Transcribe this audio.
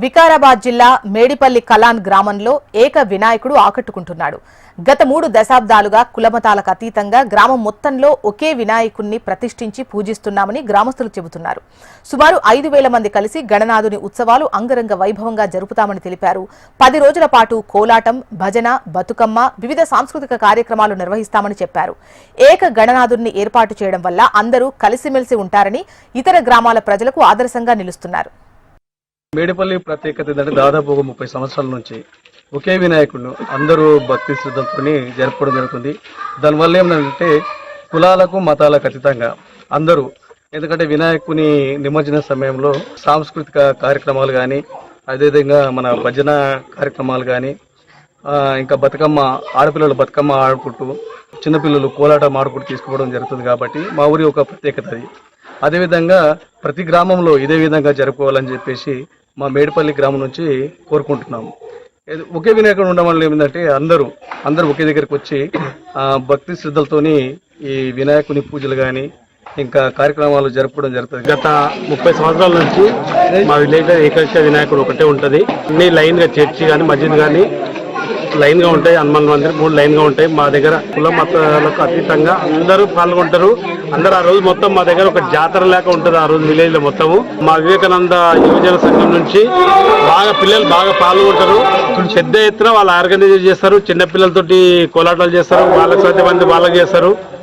వికారాబాద్ జిల్లా మేడిపల్లి కలాన్ గ్రామంలో ఏక వినాయకుడు ఆకట్టుకుంటున్నాడు. గత 3 దశాబ్దాలుగా కులమతాలకు అతీతంగా గ్రామం మొత్తంలో ఒకే వినాయకుణ్ణి ప్రతిష్ఠించి పూజిస్తున్నామని గ్రామస్తులు చెబుతున్నారు. సుమారు 5,000 మంది కలిసి గణనాథుని ఉత్సవాలు అంగరంగ వైభవంగా జరుపుతామని తెలిపారు. 10 రోజుల పాటు కోలాటం, భజన, బతుకమ్మ, వివిధ సాంస్కృతిక కార్యక్రమాలు నిర్వహిస్తామని చెప్పారు. ఏక గణనాథుని ఏర్పాటు చేయడం వల్ల అందరూ కలిసిమెలిసి ఉంటారని, ఇతర గ్రామాల ప్రజలకు ఆదర్శంగా నిలుస్తున్నారు. మేడిపల్లి ప్రత్యేకత ఏంటంటే దాదాపు 30 సంవత్సరాల నుంచి ఒకే వినాయకుడిని అందరూ భక్తి శ్రద్ధలతో జరపడం జరుగుతుంది. దానివల్ల ఏమంటే కులాలకు మతాలకు అతీతంగా అందరూ, ఎందుకంటే వినాయకుని నిమజ్జన సమయంలో సాంస్కృతిక కార్యక్రమాలు కానీ, అదేవిధంగా మన భజన కార్యక్రమాలు కానీ, ఇంకా బతుకమ్మ, ఆడపిల్లలు బతుకమ్మ ఆడుకుంటూ, చిన్నపిల్లలు కోలాటం ఆడుకుంటూ తీసుకుపోవడం జరుగుతుంది. కాబట్టి మా ఊరి ఒక ప్రత్యేకత అది. అదేవిధంగా ప్రతి గ్రామంలో ఇదే విధంగా జరుపుకోవాలని చెప్పేసి మా మేడిపల్లి గ్రామం నుంచి కోరుకుంటున్నాము. ఒకే వినాయకుడు ఉండడం వల్ల ఏమిటంటే అందరూ ఒకే దగ్గరికి వచ్చి భక్తి శ్రద్ధలతోని ఈ వినాయకుని పూజలు కానీ ఇంకా కార్యక్రమాలు జరుపుకోవడం జరుగుతుంది. గత 30 సంవత్సరాల నుంచి మా విలేజ్ ఏకైక వినాయకుడు ఒకటే ఉంటుంది. అన్ని లైన్గా చర్చి కానీ మస్జిద్ కానీ లైన్గా ఉంటాయి. హనుమాన్ మందిర్ 3 లైన్గా ఉంటాయి. మా దగ్గర కుల మతాలకు అతీతంగా అందరూ పాల్గొంటారు. అందరూ ఆ రోజు మొత్తం మా దగ్గర ఒక జాతర లేక ఉంటుంది. ఆ రోజు విలేజ్ లో మొత్తము మా వివేకానంద యువజన సంఘం నుంచి పిల్లలు బాగా పాల్గొంటారు. పెద్ద ఎత్తున వాళ్ళు ఆర్గనైజ్ చేస్తారు. చిన్న పిల్లలతోటి కోలాటాలు చేస్తారు. వాళ్ళకి 10 మంది వాళ్ళకి చేస్తారు.